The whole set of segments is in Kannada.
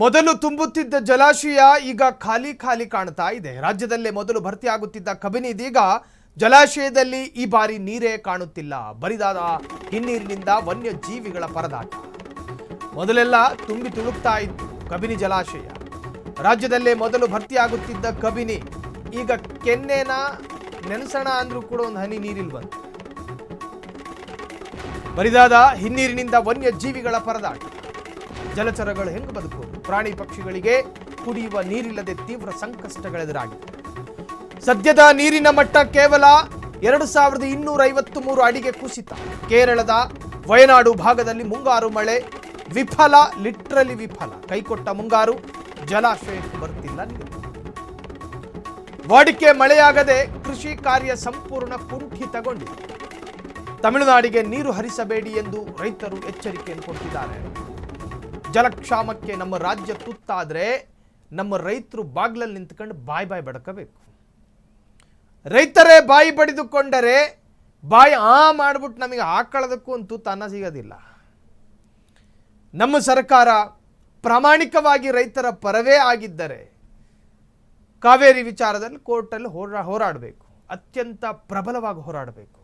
ಮೊದಲು ತುಂಬುತ್ತಿದ್ದ ಜಲಾಶಯ ಈಗ ಖಾಲಿ ಖಾಲಿ ಕಾಣ್ತಾ ಇದೆ. ರಾಜ್ಯದಲ್ಲೇ ಮೊದಲು ಭರ್ತಿಯಾಗುತ್ತಿದ್ದ ಕಬಿನಿ ಇದೀಗ ಜಲಾಶಯದಲ್ಲಿ ಈ ಬಾರಿ ನೀರೇ ಕಾಣುತ್ತಿಲ್ಲ. ಬರಿದಾದ ಹಿನ್ನೀರಿನಿಂದ ವನ್ಯಜೀವಿಗಳ ಪರದಾಟ. ಮೊದಲೆಲ್ಲ ತುಂಬಿ ತುಳುಕ್ತಾ ಇತ್ತು ಕಬಿನಿ ಜಲಾಶಯ. ರಾಜ್ಯದಲ್ಲೇ ಮೊದಲು ಭರ್ತಿಯಾಗುತ್ತಿದ್ದ ಕಬಿನಿ ಈಗ ಕೆನ್ನೆನ ನೆನೆಸೋಣ ಅಂದ್ರೂ ಕೂಡ ಒಂದು ಹನಿ ನೀರಿಲ್ವಂತೆ. ಬರಿದಾದ ಹಿನ್ನೀರಿನಿಂದ ವನ್ಯಜೀವಿಗಳ ಪರದಾಟ. ಜಲಚರಗಳು ಹೆಂಗೆ ಬದುಕೋದು? ಪ್ರಾಣಿ ಪಕ್ಷಿಗಳಿಗೆ ಕುಡಿಯುವ ನೀರಿಲ್ಲದೆ ತೀವ್ರ ಸಂಕಷ್ಟಗಳೆದುರಾಗಿದೆ. ಸದ್ಯದ ನೀರಿನ ಮಟ್ಟ ಕೇವಲ 2253 ಅಡಿಗೆ ಕುಸಿತ. ಕೇರಳದ ವಯನಾಡು ಭಾಗದಲ್ಲಿ ಮುಂಗಾರು ಮಳೆ ವಿಫಲ, ಲಿಟ್ರಲಿ ವಿಫಲ. ಕೈಕೊಟ್ಟ ಮುಂಗಾರು ಜಲಾಶಯಕ್ಕೆ ಬರುತ್ತಿಲ್ಲ ನೀರು. ವಾಡಿಕೆ ಮಳೆಯಾಗದೆ ಕೃಷಿ ಕಾರ್ಯ ಸಂಪೂರ್ಣ ಕುಂಠಿತಗೊಂಡಿದೆ. ತಮಿಳುನಾಡಿಗೆ ನೀರು ಹರಿಸಬೇಡಿ ಎಂದು ರೈತರು ಎಚ್ಚರಿಕೆಯನ್ನು ಕೊಟ್ಟಿದ್ದಾರೆ. ಜಲಕ್ಷಾಮಕ್ಕೆ ನಮ್ಮ ರಾಜ್ಯ ತುತ್ತಾದರೆ ನಮ್ಮ ರೈತರು ಬಾಗ್ಲಲ್ಲಿ ನಿಂತ್ಕೊಂಡು ಬಾಯಿ ಬಡ್ಕೋಬೇಕು. ರೈತರೇ ಬಾಯಿ ಬಡಿದುಕೊಂಡರೆ ಬಾಯಿ ಮಾಡಿಬಿಟ್ಟು ನಮಗೆ ಹಾಕೊಳ್ಳೋದಕ್ಕೂ ಒಂದು ತುತ್ತು ಅನ್ನ ಸಿಗೋದಿಲ್ಲ. ನಮ್ಮ ಸರ್ಕಾರ ಪ್ರಾಮಾಣಿಕವಾಗಿ ರೈತರ ಪರವೇ ಆಗಿದ್ದರೆ ಕಾವೇರಿ ವಿಚಾರದಲ್ಲಿ ಕೋರ್ಟಲ್ಲಿ ಹೋರಾಡಬೇಕು. ಅತ್ಯಂತ ಪ್ರಬಲವಾಗಿ ಹೋರಾಡಬೇಕು.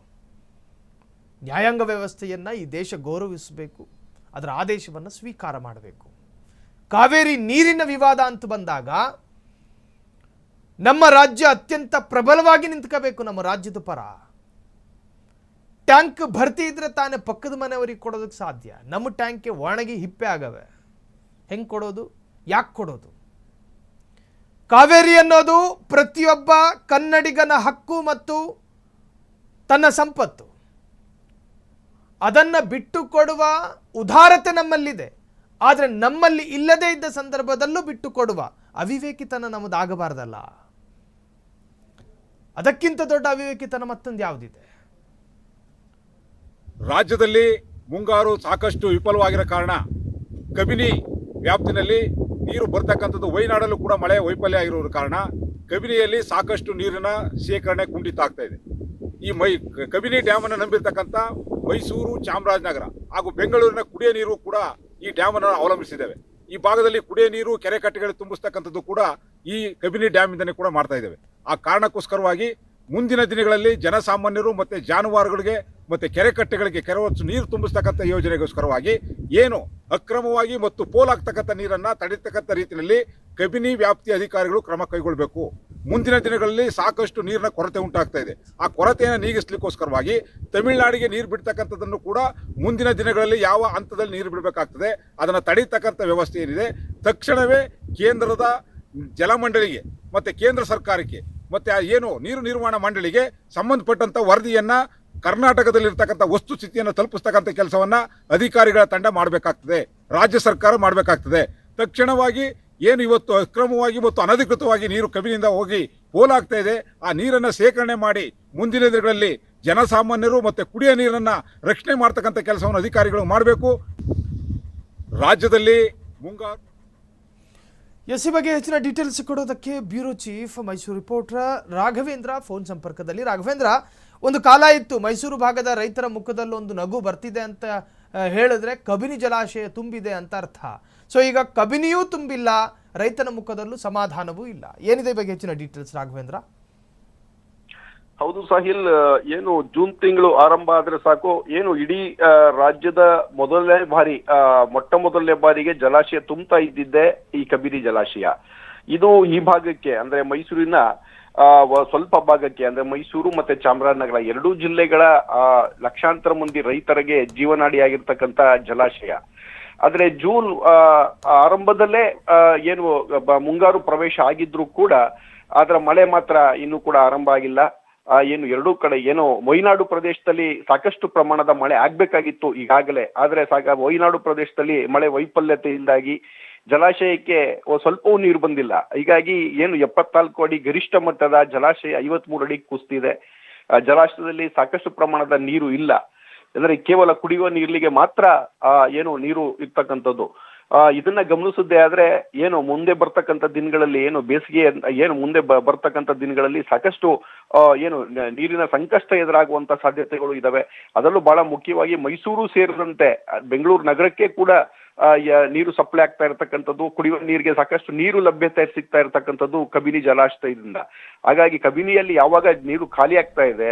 ನ್ಯಾಯಾಂಗ ವ್ಯವಸ್ಥೆಯನ್ನು ಈ ದೇಶ ಗೌರವಿಸಬೇಕು. ಅದರ ಆದೇಶವನ್ನು ಸ್ವೀಕಾರ ಮಾಡಬೇಕು. ಕಾವೇರಿ ನೀರಿನ ವಿವಾದ ಅಂತ ಬಂದಾಗ ನಮ್ಮ ರಾಜ್ಯ ಅತ್ಯಂತ ಪ್ರಬಲವಾಗಿ ನಿಂತ್ಕೋಬೇಕು. ನಮ್ಮ ರಾಜ್ಯದ ಪರ ಟ್ಯಾಂಕ್ ಭರ್ತಿ ಇದ್ರೆ ತಾನೇ ಪಕ್ಕದ ಮನೆಯವರಿಗೆ ಕೊಡೋದಕ್ಕೆ ಸಾಧ್ಯ. ನಮ್ಮ ಟ್ಯಾಂಕ್ಗೆ ಒಣಗಿ ಹಿಪ್ಪೆ ಆಗವೆ. ಹೆಂಗೆ ಕೊಡೋದು? ಯಾಕೆ ಕೊಡೋದು? ಕಾವೇರಿ ಅನ್ನೋದು ಪ್ರತಿಯೊಬ್ಬ ಕನ್ನಡಿಗನ ಹಕ್ಕು ಮತ್ತು ತನ್ನ ಸಂಪತ್ತು. ಅದನ್ನು ಬಿಟ್ಟು ಕೊಡುವ ಉದಾರತೆ ನಮ್ಮಲ್ಲಿದೆ. ಆದರೆ ನಮ್ಮಲ್ಲಿ ಇಲ್ಲದೇ ಇದ್ದ ಸಂದರ್ಭದಲ್ಲೂ ಬಿಟ್ಟು ಕೊಡುವ ಅವಿವೇಕಿತನ ನಮ್ಮದಾಗಬಾರ್ದಲ್ಲ. ಅದಕ್ಕಿಂತ ದೊಡ್ಡ ಅವಿವೇಕಿತನ ಮತ್ತೊಂದು ಯಾವುದಿದೆ? ರಾಜ್ಯದಲ್ಲಿ ಮುಂಗಾರು ಸಾಕಷ್ಟು ವಿಫಲವಾಗಿರೋ ಕಾರಣ ಕಬಿನಿ ವ್ಯಾಪ್ತಿನಲ್ಲಿ ನೀರು ಬರ್ತಕ್ಕಂಥದ್ದು ವಯನಾಡಲ್ಲೂ ಕೂಡ ಮಳೆ ವೈಫಲ್ಯ ಆಗಿರೋ ಕಾರಣ ಕಬಿನಿಯಲ್ಲಿ ಸಾಕಷ್ಟು ನೀರಿನ ಶೇಖರಣೆ ಕುಂಠಿತ ಆಗ್ತಾ ಇದೆ. ಈ ಕಬಿನಿ ಡ್ಯಾಮನ್ನು ನಂಬಿರ್ತಕ್ಕಂಥ ಮೈಸೂರು, ಚಾಮರಾಜನಗರ ಹಾಗೂ ಬೆಂಗಳೂರಿನ ಕುಡಿಯ ನೀರು ಕೂಡ ಈ ಡ್ಯಾಮನ್ನು ಅವಲಂಬಿಸಿದ್ದೇವೆ. ಈ ಭಾಗದಲ್ಲಿ ಕುಡಿಯ ನೀರು ಕೆರೆ ಕಟ್ಟೆಗಳು ತುಂಬಿಸ್ತಕ್ಕಂಥದ್ದು ಕೂಡ ಈ ಕಬಿನಿ ಡ್ಯಾಮಿಂದನೇ ಕೂಡ ಮಾಡ್ತಾ ಇದ್ದೇವೆ. ಆ ಕಾರಣಕ್ಕೋಸ್ಕರವಾಗಿ ಮುಂದಿನ ದಿನಗಳಲ್ಲಿ ಜನಸಾಮಾನ್ಯರು ಮತ್ತು ಜಾನುವಾರುಗಳಿಗೆ ಮತ್ತು ಕೆರೆ ಕಟ್ಟೆಗಳಿಗೆ ಕೆರೆ ನೀರು ತುಂಬಿಸ್ತಕ್ಕಂಥ ಯೋಜನೆಗೋಸ್ಕರವಾಗಿ ಏನು ಅಕ್ರಮವಾಗಿ ಮತ್ತು ಪೋಲಾಗ್ತಕ್ಕಂಥ ನೀರನ್ನು ತಡೆಯತಕ್ಕಂಥ ರೀತಿಯಲ್ಲಿ ಕಬಿನಿ ವ್ಯಾಪ್ತಿ ಅಧಿಕಾರಿಗಳು ಕ್ರಮ ಕೈಗೊಳ್ಳಬೇಕು. ಮುಂದಿನ ದಿನಗಳಲ್ಲಿ ಸಾಕಷ್ಟು ನೀರಿನ ಕೊರತೆ ಉಂಟಾಗ್ತಾ ಇದೆ. ಆ ಕೊರತೆಯನ್ನು ನೀಗಿಸಲಿಕ್ಕೋಸ್ಕರವಾಗಿ ತಮಿಳುನಾಡಿಗೆ ನೀರು ಬಿಡ್ತಕ್ಕಂಥದ್ದನ್ನು ಕೂಡ ಮುಂದಿನ ದಿನಗಳಲ್ಲಿ ಯಾವ ಹಂತದಲ್ಲಿ ನೀರು ಬಿಡಬೇಕಾಗ್ತದೆ ಅದನ್ನು ತಡೆಯತಕ್ಕಂಥ ವ್ಯವಸ್ಥೆ ಏನಿದೆ ತಕ್ಷಣವೇ ಕೇಂದ್ರದ ಜಲಮಂಡಳಿಗೆ ಮತ್ತು ಕೇಂದ್ರ ಸರ್ಕಾರಕ್ಕೆ ಮತ್ತು ಏನು ನೀರು ನಿರ್ವಹಣಾ ಮಂಡಳಿಗೆ ಸಂಬಂಧಪಟ್ಟಂಥ ವರದಿಯನ್ನು ಕರ್ನಾಟಕದಲ್ಲಿರ್ತಕ್ಕಂಥ ವಸ್ತುಸ್ಥಿತಿಯನ್ನು ತಲುಪಿಸ್ತಕ್ಕಂಥ ಕೆಲಸವನ್ನು ಅಧಿಕಾರಿಗಳ ತಂಡ ಮಾಡಬೇಕಾಗ್ತದೆ. ರಾಜ್ಯ ಸರ್ಕಾರ ಮಾಡಬೇಕಾಗ್ತದೆ. ತಕ್ಷಣವಾಗಿ ಏನು ಇವತ್ತು ಅಕ್ರಮವಾಗಿ ಮತ್ತು ಅನಧಿಕೃತವಾಗಿ ನೀರು ಕಬಿನಿಂದ ಹೋಗಿ ಪೋಲಾಗ್ತಾ ಇದೆ ಆ ನೀರನ್ನು ಶೇಖರಣೆ ಮಾಡಿ ಮುಂದಿನ ದಿನಗಳಲ್ಲಿ ಜನಸಾಮಾನ್ಯರು ಮತ್ತು ಕುಡಿಯೋ ನೀರನ್ನು ರಕ್ಷಣೆ ಮಾಡ್ತಕ್ಕಂಥ ಕೆಲಸವನ್ನು ಅಧಿಕಾರಿಗಳು ಮಾಡಬೇಕು. ರಾಜ್ಯದಲ್ಲಿ ಮುಂಗಾರು ಈ ಬಗ್ಗೆ ಹೆಚ್ಚಿನ ಡೀಟೇಲ್ಸ್ ಕೊಡೋದಕ್ಕೆ bureau chief Mysuru reporter Raghavendra phone ಸಂಪರ್ಕದಲ್ಲಿ. ರಾಘವೇಂದ್ರ, ಒಂದು ಕಾಲ ಇತ್ತು ಮೈಸೂರು ಭಾಗದ ರೈತರ ಮುಖದಲ್ಲಿ ಒಂದು ನಗು ಬರ್ತಿದೆ ಅಂತ ಹೇಳಿದ್ರೆ ಕಬಿನಿ ಜಲಾಶಯ ತುಂಬಿದೆ ಅಂತ ಅರ್ಥ. ಸೊ ಈಗ ಕಬಿನಿಯೂ ತುಂಬಿಲ್ಲ, ರೈತನ ಮುಖದಲ್ಲೂ ಸಮಾಧಾನವೂ ಇಲ್ಲ. ಏನಿದೆ ಬಗ್ಗೆ ಹೆಚ್ಚಿನ ಡೀಟೇಲ್ಸ್ ರಾಘವೇಂದ್ರ? ಹೌದು ಸಾಹಿಲ್, ಏನು ಜೂನ್ ತಿಂಗಳು ಆರಂಭ ಆದ್ರೆ ಸಾಕು, ಏನು ಇಡೀ ರಾಜ್ಯದ ಮೊಟ್ಟ ಮೊದಲನೇ ಬಾರಿಗೆ ಜಲಾಶಯ ತುಂಬ್ತಾ ಇದ್ದಿದ್ದೆ ಈ ಕಬಿನಿ ಜಲಾಶಯ. ಇದು ಈ ಭಾಗಕ್ಕೆ ಅಂದ್ರೆ ಮೈಸೂರಿನ ಸ್ವಲ್ಪ ಭಾಗಕ್ಕೆ ಅಂದ್ರೆ ಮೈಸೂರು ಮತ್ತೆ ಚಾಮರಾಜನಗರ ಎರಡೂ ಜಿಲ್ಲೆಗಳ ಲಕ್ಷಾಂತರ ಮಂದಿ ರೈತರಿಗೆ ಜೀವನಾಡಿಯಾಗಿರ್ತಕ್ಕಂಥ ಜಲಾಶಯ. ಆದ್ರೆ ಜೂನ್ ಆರಂಭದಲ್ಲೇ ಏನು ಮುಂಗಾರು ಪ್ರವೇಶ ಆಗಿದ್ರು ಕೂಡ ಅದರ ಮಳೆ ಮಾತ್ರ ಇನ್ನೂ ಕೂಡ ಆರಂಭ ಆಗಿಲ್ಲ. ಏನು ಎರಡೂ ಕಡೆ ಏನೋ ವಯನಾಡು ಪ್ರದೇಶದಲ್ಲಿ ಸಾಕಷ್ಟು ಪ್ರಮಾಣದ ಮಳೆ ಆಗ್ಬೇಕಾಗಿತ್ತು ಈಗಾಗಲೇ. ಆದ್ರೆ ವಯನಾಡು ಪ್ರದೇಶದಲ್ಲಿ ಮಳೆ ವೈಫಲ್ಯತೆಯಿಂದಾಗಿ ಜಲಾಶಯಕ್ಕೆ ಸ್ವಲ್ಪವೂ ನೀರು ಬಂದಿಲ್ಲ. ಹೀಗಾಗಿ ಏನು 74 ಅಡಿ ಗರಿಷ್ಠ ಮಟ್ಟದ ಜಲಾಶಯ 53 ಅಡಿ ಕುಸಿದಿದೆ. ಜಲಾಶಯದಲ್ಲಿ ಸಾಕಷ್ಟು ಪ್ರಮಾಣದ ನೀರು ಇಲ್ಲ. ಅಂದ್ರೆ ಕೇವಲ ಕುಡಿಯುವ ನೀರಿಗೆ ಮಾತ್ರ ಏನು ನೀರು ಇರ್ತಕ್ಕಂಥದ್ದು. ಇದನ್ನ ಗಮನಿಸದ್ದೇ ಆದ್ರೆ ಏನು ಮುಂದೆ ಬರ್ತಕ್ಕಂಥ ದಿನಗಳಲ್ಲಿ ಏನು ಬೇಸಿಗೆ ಏನು ಮುಂದೆ ಬರ್ತಕ್ಕಂಥ ದಿನಗಳಲ್ಲಿ ಸಾಕಷ್ಟು ಏನು ನೀರಿನ ಸಂಕಷ್ಟ ಎದುರಾಗುವಂತ ಸಾಧ್ಯತೆಗಳು ಇದಾವೆ. ಅದರಲ್ಲೂ ಬಹಳ ಮುಖ್ಯವಾಗಿ ಮೈಸೂರು ಸೇರಿದಂತೆ ಬೆಂಗಳೂರು ನಗರಕ್ಕೆ ಕೂಡ ನೀರು ಸಪ್ಲೈ ಆಗ್ತಾ ಇರತಕ್ಕಂಥದ್ದು, ಕುಡಿಯುವ ನೀರಿಗೆ ಸಾಕಷ್ಟು ನೀರು ಲಭ್ಯತೆ ಸಿಗ್ತಾ ಇರತಕ್ಕಂಥದ್ದು ಕಬಿನಿ ಜಲಾಶಯದಿಂದ. ಹಾಗಾಗಿ ಕಬಿನಿಯಲ್ಲಿ ಯಾವಾಗ ನೀರು ಖಾಲಿ ಆಗ್ತಾ ಇದೆ,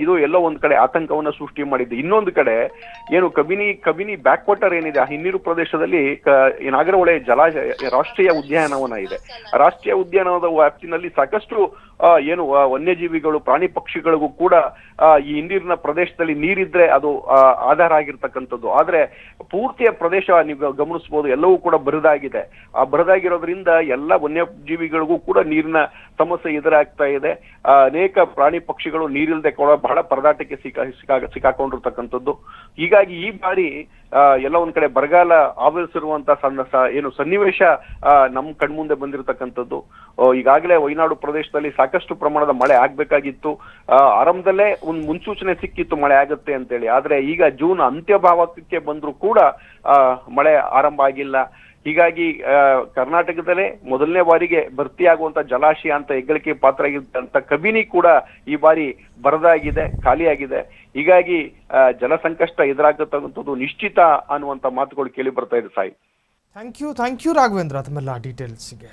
ಇದು ಎಲ್ಲೋ ಒಂದ್ ಕಡೆ ಆತಂಕವನ್ನ ಸೃಷ್ಟಿ ಮಾಡಿದೆ. ಇನ್ನೊಂದು ಕಡೆ ಏನು ಕಬಿನಿ ಬ್ಯಾಕ್ ವಾಟರ್ ಏನಿದೆ, ಆ ಹಿನ್ನೀರು ಪ್ರದೇಶದಲ್ಲಿ ನಾಗರಹೊಳೆ ರಾಷ್ಟ್ರೀಯ ಉದ್ಯಾನವನ ಇದೆ. ರಾಷ್ಟ್ರೀಯ ಉದ್ಯಾನವನದ ವ್ಯಾಪ್ತಿನಲ್ಲಿ ಸಾಕಷ್ಟು ಏನು ವನ್ಯಜೀವಿಗಳು, ಪ್ರಾಣಿ ಪಕ್ಷಿಗಳಿಗೂ ಕೂಡ ಈ ಹಿನ್ನೀರಿನ ಪ್ರದೇಶದಲ್ಲಿ ನೀರಿದ್ರೆ ಅದು ಆಧಾರ ಆಗಿರ್ತಕ್ಕಂಥದ್ದು. ಆದ್ರೆ ಪೂರ್ತಿಯ ಪ್ರದೇಶ ನೀವು ಗಮನಿಸಬಹುದು, ಎಲ್ಲವೂ ಕೂಡ ಬರದಾಗಿದೆ. ಆ ಬರದಾಗಿರೋದ್ರಿಂದ ಎಲ್ಲ ವನ್ಯಜೀವಿಗಳಿಗೂ ಕೂಡ ನೀರಿನ ಸಮಸ್ಯೆ ಎದುರಾಗ್ತಾ ಇದೆ. ಅನೇಕ ಪ್ರಾಣಿ ಪಕ್ಷಿಗಳು ನೀರಿಲ್ಲದೆ ಕೂಡ ಬಹಳ ಪರದಾಟಕ್ಕೆ ಸಿಕ್ಕಾಕೊಂಡಿರ್ತಕ್ಕಂಥದ್ದು. ಹೀಗಾಗಿ ಈ ಬಾರಿ ಎಲ್ಲ ಒಂದ್ ಕಡೆ ಬರಗಾಲ ಆವರಿಸಿರುವಂತ ಏನು ಸನ್ನಿವೇಶ ನಮ್ ಕಣ್ಮುಂದೆ ಬಂದಿರತಕ್ಕಂಥದ್ದು. ಈಗಾಗಲೇ ವಯನಾಡು ಪ್ರದೇಶದಲ್ಲಿ ಸಾಕಷ್ಟು ಪ್ರಮಾಣದ ಮಳೆ ಆಗ್ಬೇಕಾಗಿತ್ತು. ಆರಂಭದಲ್ಲೇ ಒಂದು ಮುನ್ಸೂಚನೆ ಸಿಕ್ಕಿತ್ತು ಮಳೆ ಆಗುತ್ತೆ ಅಂತೇಳಿ. ಆದ್ರೆ ಈಗ ಜೂನ್ ಅಂತ್ಯಭಾಗಕ್ಕೆ ಬಂದ್ರೂ ಕೂಡ ಮಳೆ ಆರಂಭ ಆಗಿಲ್ಲ. ಹೀಗಾಗಿ ಕರ್ನಾಟಕದಲ್ಲೇ ಮೊದಲನೇ ಬಾರಿಗೆ ಭರ್ತಿಯಾಗುವಂತ ಜಲಾಶಯ ಅಂತ ಹೆಗ್ಗಳಿಕೆ ಪಾತ್ರ ಆಗಿದ್ದಂತ ಕಬಿನಿ ಕೂಡ ಈ ಬಾರಿ ಬರದಾಗಿದೆ, ಖಾಲಿಯಾಗಿದೆ. ಹೀಗಾಗಿ ಜಲ ಸಂಕಷ್ಟ ಎದುರಾಗತಕ್ಕಂಥದ್ದು ನಿಶ್ಚಿತ ಅನ್ನುವಂತ ಮಾತುಗಳು ಕೇಳಿ ಬರ್ತಾ ಇದೆ. ಸಾಯಿ, ಥ್ಯಾಂಕ್ ಯು ರಾಘವೇಂದ್ರ ತಮ್ಮೆಲ್ಲ ಡೀಟೇಲ್ಸ್ಗೆ.